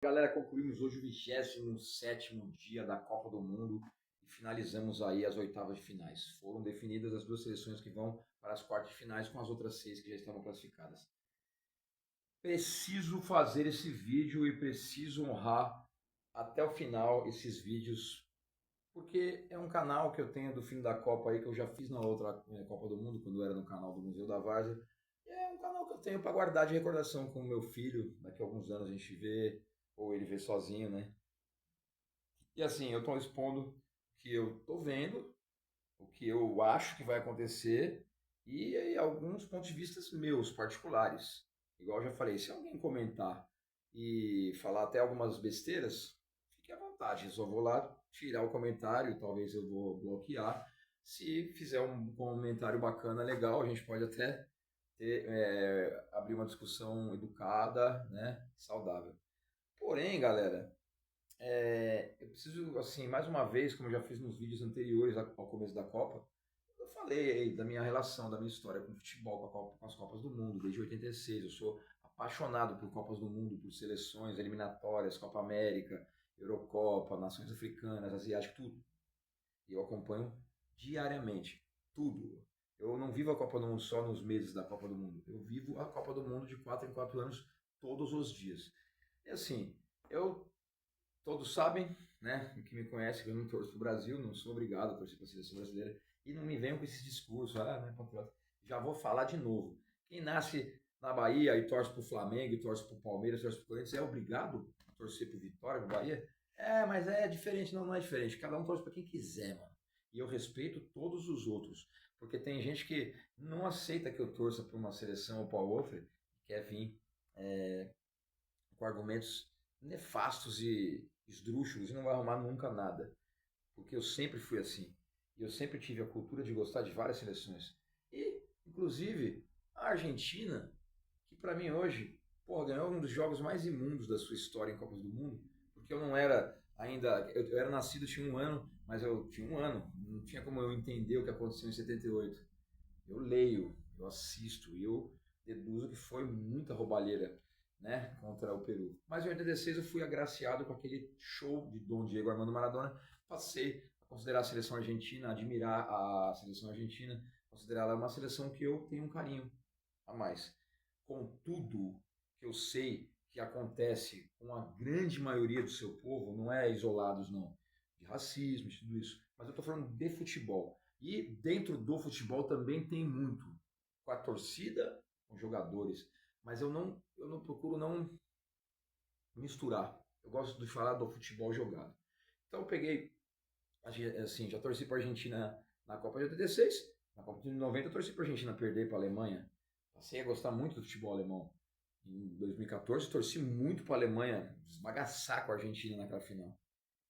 Galera, concluímos hoje o 27º dia da Copa do Mundo e finalizamos aí as oitavas de finais. Foram definidas as duas seleções que vão para as quartas de finais com as outras 6 que já estavam classificadas. Preciso fazer esse vídeo e preciso honrar até o final esses vídeos, porque é um canal que eu tenho do fim da Copa aí, que eu já fiz na outra Copa do Mundo, quando era no canal do Museu da Várzea. E é um canal que eu tenho para guardar de recordação com o meu filho. Daqui a alguns anos a gente vê, ou ele vê sozinho, né? E assim, eu estou expondo o que eu estou vendo, o que eu acho que vai acontecer e alguns pontos de vista meus, particulares. Igual eu já falei, se alguém comentar e falar até algumas besteiras, fique à vontade. Eu só vou lá tirar o comentário, talvez eu vou bloquear. Se fizer um comentário bacana, legal, a gente pode até abrir uma discussão educada, né, saudável. Porém, galera, eu preciso, assim, mais uma vez, como eu já fiz nos vídeos anteriores ao começo da Copa, eu falei aí da minha relação, da minha história com o futebol, com, com as Copas do Mundo, desde 86. Eu sou apaixonado por Copas do Mundo, por seleções, eliminatórias, Copa América, Eurocopa, Nações Africanas, Asiáticas, tudo. E eu acompanho diariamente, tudo. Eu não vivo a Copa do Mundo só nos meses da Copa do Mundo. Eu vivo a Copa do Mundo de 4 em 4 anos, todos os dias. E assim, eu todos sabem, né, que me conhece, que eu não torço para o Brasil, não sou obrigado a torcer para a seleção brasileira. E não me venham com esse discurso, né, patriota. Já vou falar de novo. Quem nasce na Bahia e torce para o Flamengo, e torce para o Palmeiras, torce para o Corinthians, é obrigado a torcer para o Vitória, para o Bahia? Mas é diferente. Não, não é diferente. Cada um torce para quem quiser, mano. E eu respeito todos os outros. Porque tem gente que não aceita que eu torça para uma seleção ou para outra, e quer vir com argumentos nefastos e esdrúxulos e não vai arrumar nunca nada. Porque eu sempre fui assim. E eu sempre tive a cultura de gostar de várias seleções. E, inclusive, a Argentina, que para mim hoje, porra, ganhou um dos jogos mais imundos da sua história em Copas do Mundo, porque eu não era ainda, eu era nascido, tinha um ano, mas eu tinha um ano, não tinha como eu entender o que aconteceu em 78. Eu leio, eu assisto e eu deduzo que foi muita roubalheira, né, contra o Peru. Mas em 86 eu fui agraciado com aquele show de Dom Diego Armando Maradona. Passei a considerar a seleção argentina, admirar a seleção argentina, considerá-la uma seleção que eu tenho um carinho a mais. Contudo, que eu sei que acontece com a grande maioria do seu povo, não é isolados não, de racismo, de tudo isso, mas eu estou falando de futebol. E dentro do futebol também tem muito, com a torcida, com jogadores, mas eu não procuro não misturar. Eu gosto de falar do futebol jogado. Então eu peguei, assim, já torci para a Argentina na Copa de 86, na Copa de 90 eu torci para a Argentina perder para a Alemanha. Passei a gostar muito do futebol alemão. Em 2014 torci muito para a Alemanha esbagaçar com a Argentina naquela final.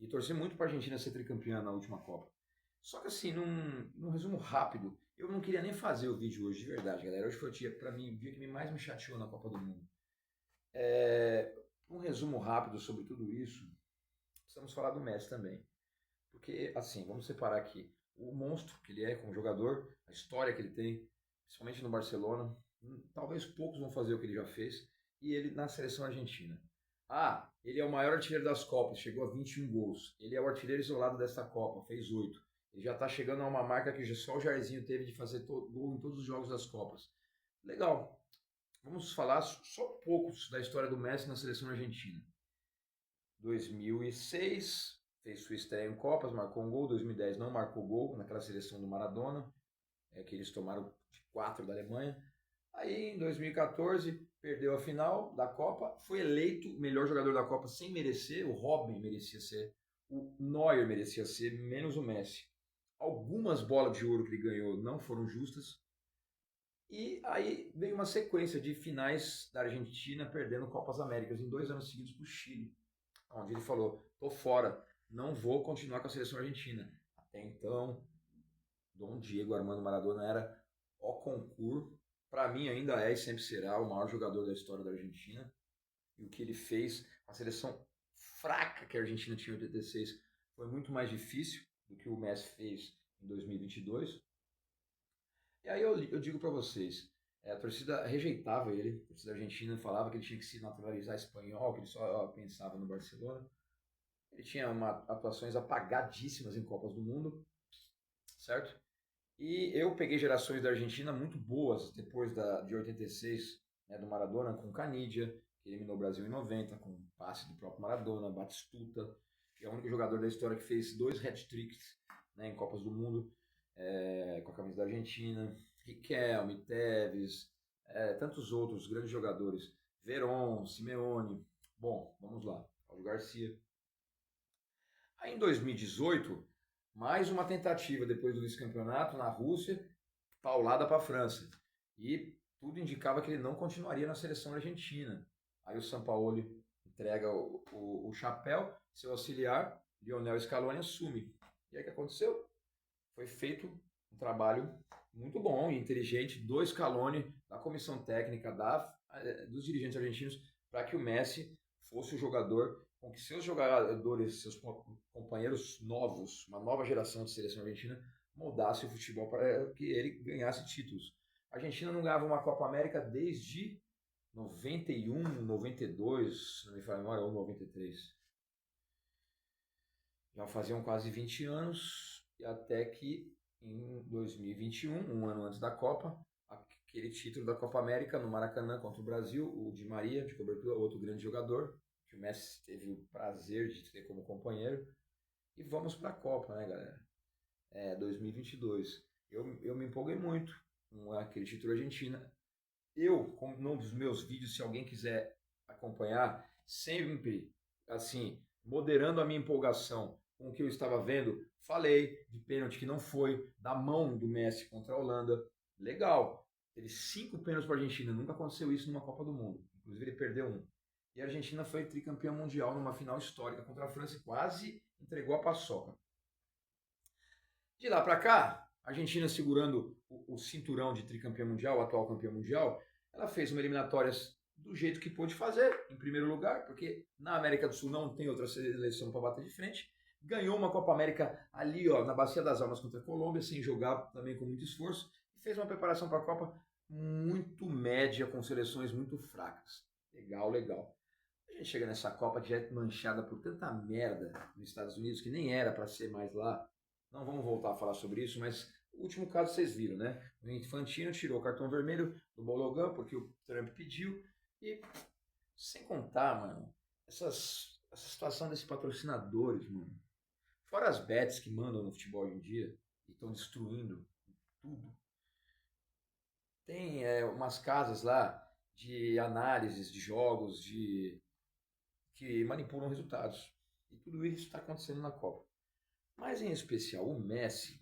E torci muito para a Argentina ser tricampeã na última Copa. Só que assim, num resumo rápido, eu não queria nem fazer o vídeo hoje, de verdade, galera. Hoje foi o dia, para mim, o dia que mais me chateou na Copa do Mundo. Um resumo rápido sobre tudo isso, precisamos falar do Messi também. Porque, assim, vamos separar aqui o monstro que ele é como jogador, a história que ele tem, principalmente no Barcelona. Talvez poucos vão fazer o que ele já fez. E ele na seleção argentina. Ele é o maior artilheiro das Copas, chegou a 21 gols. Ele é o artilheiro isolado desta Copa, fez 8. Ele já está chegando a uma marca que só o Jairzinho teve de fazer gol em todos os jogos das Copas. Legal. Vamos falar só poucos da história do Messi na seleção argentina. 2006, fez sua estreia em Copas, marcou um gol. 2010 não marcou gol naquela seleção do Maradona, que eles tomaram de 4 da Alemanha. Aí em 2014 perdeu a final da Copa, foi eleito o melhor jogador da Copa sem merecer. O Robin merecia ser, o Neuer merecia ser, menos o Messi. Algumas bolas de ouro que ele ganhou não foram justas. E aí veio uma sequência de finais da Argentina perdendo Copas Américas em 2 anos seguidos para o Chile, onde ele falou: tô fora, não vou continuar com a seleção argentina. Até então, Dom Diego Armando Maradona era o concurso. Para mim ainda é e sempre será o maior jogador da história da Argentina. E o que ele fez, a seleção fraca que a Argentina tinha em 86, foi muito mais difícil do que o Messi fez em 2022. E aí eu digo para vocês, A torcida rejeitava ele, a torcida argentina falava que ele tinha que se naturalizar espanhol, que ele só pensava no Barcelona. Ele tinha atuações apagadíssimas em Copas do Mundo, certo? E eu peguei gerações da Argentina muito boas depois de 86, né, do Maradona, com Canidia, que eliminou o Brasil em 90, com passe do próprio Maradona, Batistuta, que é o único jogador da história que fez 2 hat-tricks, né, em Copas do Mundo, com a camisa da Argentina. Riquelme, Tevez, tantos outros grandes jogadores. Verón, Simeone. Bom, vamos lá. Paulo Garcia. Aí em 2018, mais uma tentativa depois do vice-campeonato na Rússia, paulada para a França. E tudo indicava que ele não continuaria na seleção argentina. Aí o Sampaoli entrega o chapéu, seu auxiliar, Lionel Scaloni, assume. E aí o que aconteceu? Foi feito um trabalho muito bom e inteligente do Scaloni, da comissão técnica, dos dirigentes argentinos, para que o Messi fosse o jogador com que seus jogadores, seus companheiros novos, uma nova geração de seleção argentina, moldasse o futebol para que ele ganhasse títulos. A Argentina não ganhava uma Copa América desde 91, 92, se não me falha a memória, ou 93. Já faziam quase 20 anos, e até que em 2021, um ano antes da Copa, aquele título da Copa América no Maracanã contra o Brasil, o Di Maria, de cobertura, outro grande jogador, que o Messi teve o prazer de ter como companheiro. E vamos para a Copa, né, galera? 2022. Eu me empolguei muito com aquele título Argentina. Eu, num dos meus vídeos, se alguém quiser acompanhar, sempre, assim, moderando a minha empolgação com o que eu estava vendo, falei de pênalti que não foi, da mão do Messi contra a Holanda. Legal. Teve 5 pênaltis para a Argentina. Nunca aconteceu isso numa Copa do Mundo. Inclusive, ele perdeu um. E a Argentina foi tricampeã mundial numa final histórica contra a França e quase entregou a paçoca. De lá para cá, a Argentina segurando o cinturão de tricampeã mundial, o atual campeão mundial, ela fez uma eliminatórias do jeito que pôde fazer, em primeiro lugar, porque na América do Sul não tem outra seleção para bater de frente. Ganhou uma Copa América ali, ó, na Bacia das Almas contra a Colômbia, sem jogar também com muito esforço, e fez uma preparação para a Copa muito média, com seleções muito fracas. Legal, legal. A gente chega nessa Copa direto manchada por tanta merda nos Estados Unidos, que nem era para ser mais lá. Não vamos voltar a falar sobre isso, mas o último caso vocês viram, né? O Infantino tirou o cartão vermelho do Bologan, porque o Trump pediu. E sem contar, mano, essa situação desses patrocinadores, mano. Fora as bets que mandam no futebol hoje em dia, e estão destruindo tudo. Tem umas casas lá de análises de jogos, que manipulam resultados. E tudo isso está acontecendo na Copa. Mas em especial o Messi.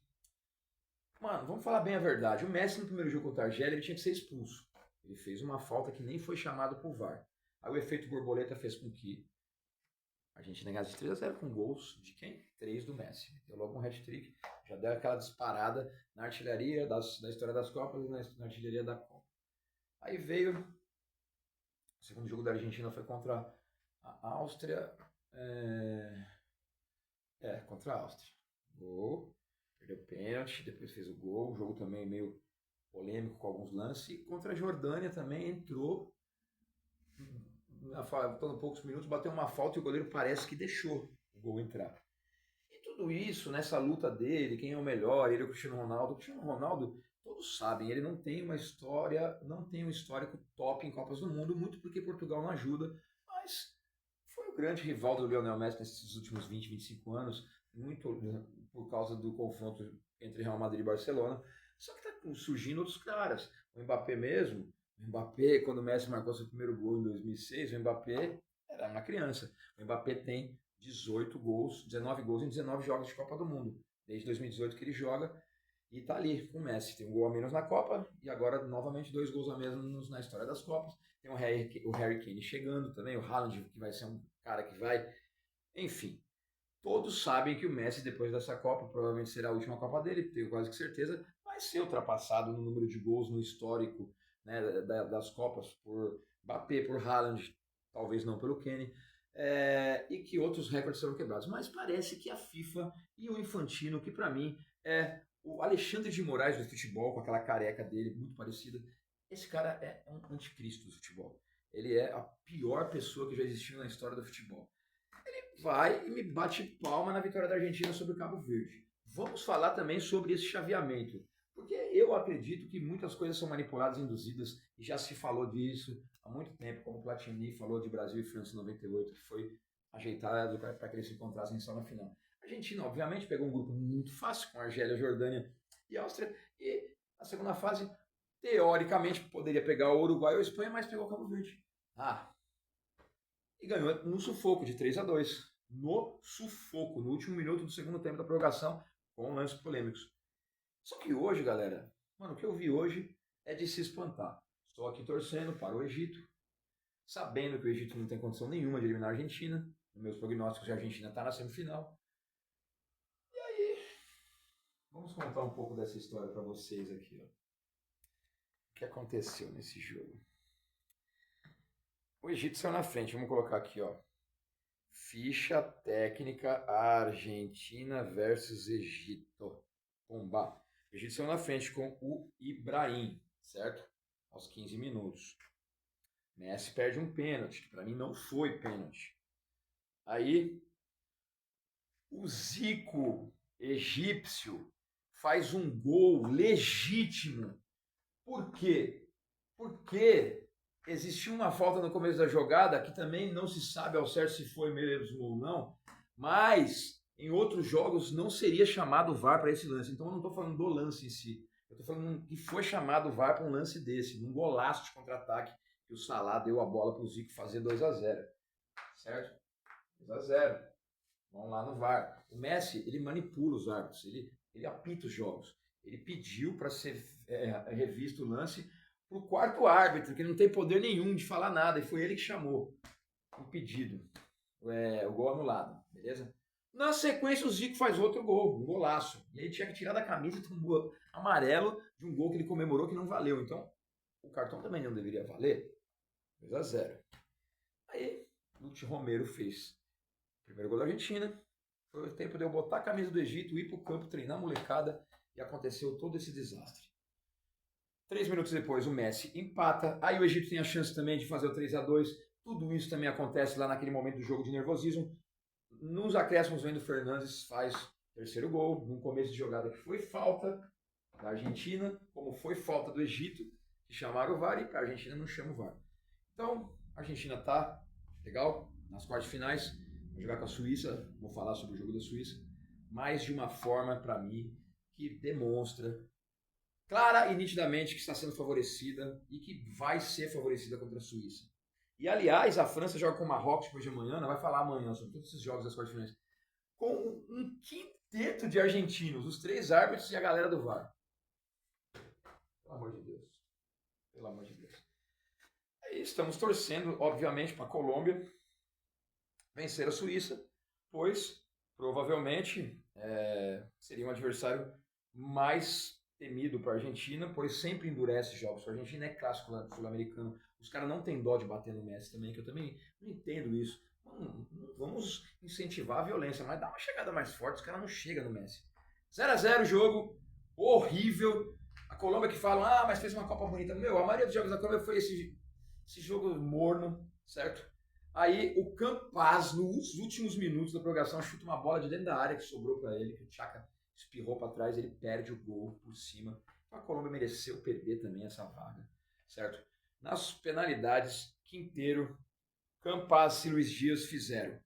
Mano, vamos falar bem a verdade. O Messi no primeiro jogo contra a Argélia ele tinha que ser expulso. Ele fez uma falta que nem foi chamado por VAR. Aí o efeito borboleta fez com que a Argentina ganhasse de 3-0 com gols de quem? 3 do Messi. Deu logo um hat-trick. Já deu aquela disparada na artilharia da história das Copas e na artilharia da Copa. Aí veio. O segundo jogo da Argentina foi contra a Áustria. Contra a Áustria. Gol. Perdeu pênalti, depois fez o gol. O jogo também meio polêmico com alguns lances. E contra a Jordânia também entrou. Faltando poucos minutos, bateu uma falta e o goleiro parece que deixou o gol entrar. E tudo isso, nessa luta dele, quem é o melhor, ele é o Cristiano Ronaldo. O Cristiano Ronaldo, todos sabem, ele não tem uma história, não tem um histórico top em Copas do Mundo, muito porque Portugal não ajuda, mas foi o grande rival do Lionel Messi nesses últimos 20, 25 anos, muito por causa do confronto entre Real Madrid e Barcelona. Só que tá surgindo outros caras. O Mbappé mesmo, quando o Messi marcou seu primeiro gol em 2006, o Mbappé era uma criança. O Mbappé tem 18 gols, 19 gols em 19 jogos de Copa do Mundo. Desde 2018 que ele joga e tá ali com o Messi. Tem um gol a menos na Copa e agora novamente 2 gols a menos na história das Copas. Tem o Harry Kane chegando também, o Haaland que vai ser um cara que vai... Enfim, todos sabem que o Messi depois dessa Copa, provavelmente será a última Copa dele, tenho quase que certeza, vai ser ultrapassado no número de gols no histórico, né, das Copas por Mbappé, por Haaland, talvez não pelo Kane, e que outros recordes serão quebrados. Mas parece que a FIFA e o Infantino, que para mim é o Alexandre de Moraes do futebol, com aquela careca dele muito parecida, Esse cara é um anticristo do futebol. Ele é a pior pessoa que já existiu na história do futebol. Ele vai e me bate palma na vitória da Argentina sobre o Cabo Verde. Vamos falar também sobre esse chaveamento. Porque eu acredito que muitas coisas são manipuladas, induzidas, e já se falou disso há muito tempo, como o Platini falou de Brasil e França em 98, que foi ajeitado para que eles se encontrassem só na final. A Argentina, obviamente, pegou um grupo muito fácil, com Argélia, Jordânia e Áustria, e a segunda fase, teoricamente, poderia pegar o Uruguai ou a Espanha, mas pegou o Cabo Verde. E ganhou no sufoco de 3-2. No sufoco, no último minuto do segundo tempo da prorrogação, com lances polêmicos. Só que hoje, galera, mano, o que eu vi hoje é de se espantar. Estou aqui torcendo para o Egito, sabendo que o Egito não tem condição nenhuma de eliminar a Argentina. Nos meus prognósticos, a Argentina está na semifinal. E aí, vamos contar um pouco dessa história para vocês aqui, ó. O que aconteceu nesse jogo? O Egito saiu na frente, vamos colocar aqui, ó. Ficha técnica Argentina versus Egito. Pomba. O Egito saiu na frente com o Ibrahim, certo? Aos 15 minutos. Messi perde um pênalti, que para mim não foi pênalti. Aí, o Zico egípcio faz um gol legítimo. Por quê? Porque existiu uma falta no começo da jogada, que também não se sabe ao certo se foi mesmo ou não, mas em outros jogos não seria chamado o VAR para esse lance. Então eu não estou falando do lance em si. Eu estou falando que foi chamado o VAR para um lance desse, num golaço de contra-ataque, que o Salah deu a bola para o Zico fazer 2-0. Certo? 2-0. Vamos lá no VAR. O Messi, ele manipula os árbitros, ele apita os jogos. Ele pediu para ser revisto o lance para o quarto árbitro, que não tem poder nenhum de falar nada, e foi ele que chamou o pedido, o gol anulado, beleza? Na sequência, o Zico faz outro gol, um golaço. E aí tinha que tirar da camisa e tomou amarelo de um gol que ele comemorou que não valeu. Então, o cartão também não deveria valer. 2-0. Aí, Lute Romero fez o primeiro gol da Argentina. Foi o tempo de eu botar a camisa do Egito, ir para o campo, treinar a molecada, e aconteceu todo esse desastre. 3 minutos depois, o Messi empata. Aí o Egito tem a chance também de fazer o 3-2. Tudo isso também acontece lá naquele momento do jogo de nervosismo. Nos acréscimos, o Wendel Fernandes faz o terceiro gol, num começo de jogada que foi falta da Argentina, como foi falta do Egito, que chamaram o VAR, e a Argentina não chama o VAR. Então, a Argentina tá legal, nas quartas finais, vai jogar com a Suíça, vou falar sobre o jogo da Suíça, mas de uma forma, para mim, que demonstra clara e nitidamente que está sendo favorecida e que vai ser favorecida contra a Suíça. E, aliás, a França joga com o Marrocos depois de amanhã, vai falar amanhã sobre todos esses jogos das quartas finais, com um quinteto de argentinos, os 3 árbitros e a galera do VAR. Pelo amor de Deus. Pelo amor de Deus. Aí estamos torcendo, obviamente, para a Colômbia vencer a Suíça, pois provavelmente seria um adversário mais temido para a Argentina, pois sempre endurece jogos. A Argentina é clássico sul-americano. Os caras não têm dó de bater no Messi também, que eu também não entendo isso. Não vamos incentivar a violência, mas dá uma chegada mais forte, os caras não chegam no Messi. 0-0 jogo, horrível. A Colômbia que fala, mas fez uma Copa bonita. Meu, a maioria dos jogos da Colômbia foi esse jogo morno, certo? Aí o Campaz, nos últimos minutos da prorrogação, chuta uma bola de dentro da área que sobrou para ele, que o Chaka espirrou para trás, ele perde o gol por cima. A Colômbia mereceu perder também essa vaga, certo? Nas penalidades, Quinteiro, Campaz e Luiz Dias fizeram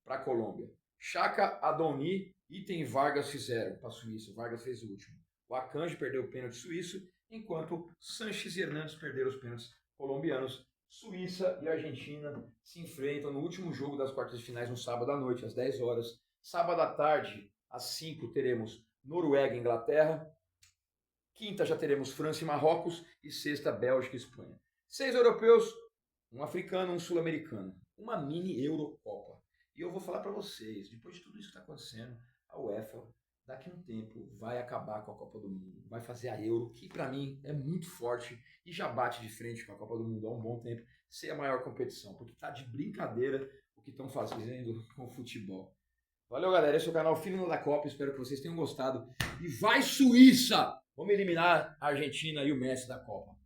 para a Colômbia. Chaka, Adoni e Tem Vargas fizeram para a Suíça. O Vargas fez o último. O Akanji perdeu o pênalti suíço, enquanto Sanches e Hernandes perderam os pênaltis colombianos. Suíça e Argentina se enfrentam no último jogo das quartas de finais no sábado à noite, às 10 horas. Sábado à tarde, às 5, teremos Noruega e Inglaterra. Quinta já teremos França e Marrocos. E sexta, Bélgica e Espanha. 6 europeus, um africano, um sul-americano. Uma mini Eurocopa. E eu vou falar para vocês, depois de tudo isso que está acontecendo, a UEFA, daqui a um tempo, vai acabar com a Copa do Mundo. Vai fazer a Euro, que para mim é muito forte e já bate de frente com a Copa do Mundo há um bom tempo, ser a maior competição, porque tá de brincadeira o que estão fazendo com o futebol. Valeu, galera. Esse é o canal Filho da Copa. Espero que vocês tenham gostado. E vai, Suíça! Vamos eliminar a Argentina e o Messi da Copa.